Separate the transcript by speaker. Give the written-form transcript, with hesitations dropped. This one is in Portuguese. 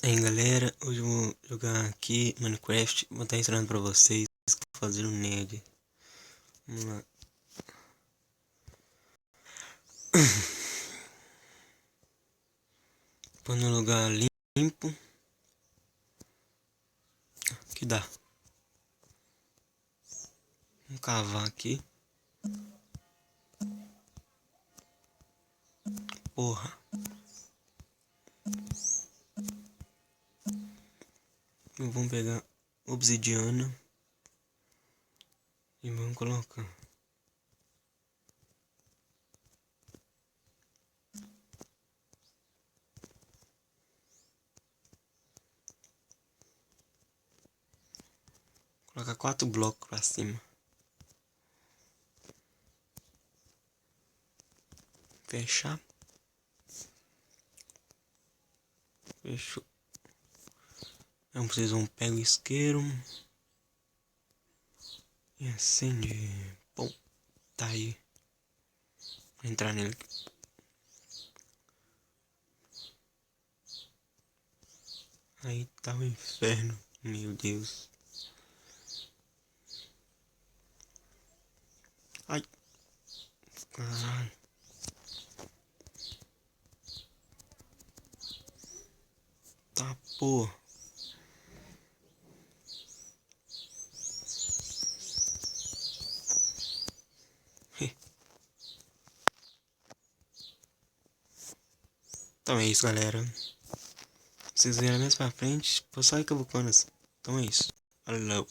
Speaker 1: Aí galera, hoje eu vou jogar aqui Minecraft, vou estar ensinando pra vocês o que eu vou fazer nele. Vamos lá. Pôr no lugar limpo. Que dá. Vamos cavar aqui. Porra. Vamos pegar obsidiana. E vamos colocar. Colocar 4 blocos pra cima. Fechar. Fechou. Então vocês vão pegar o isqueiro. E acende. Bom, tá aí. Vou entrar nele. Aí tá o inferno. Meu Deus. Ai. Caralho. Tá porra. Então é isso, galera. Se vocês verem mais pra frente, vou só ir cavucando assim. Então é isso. Falou.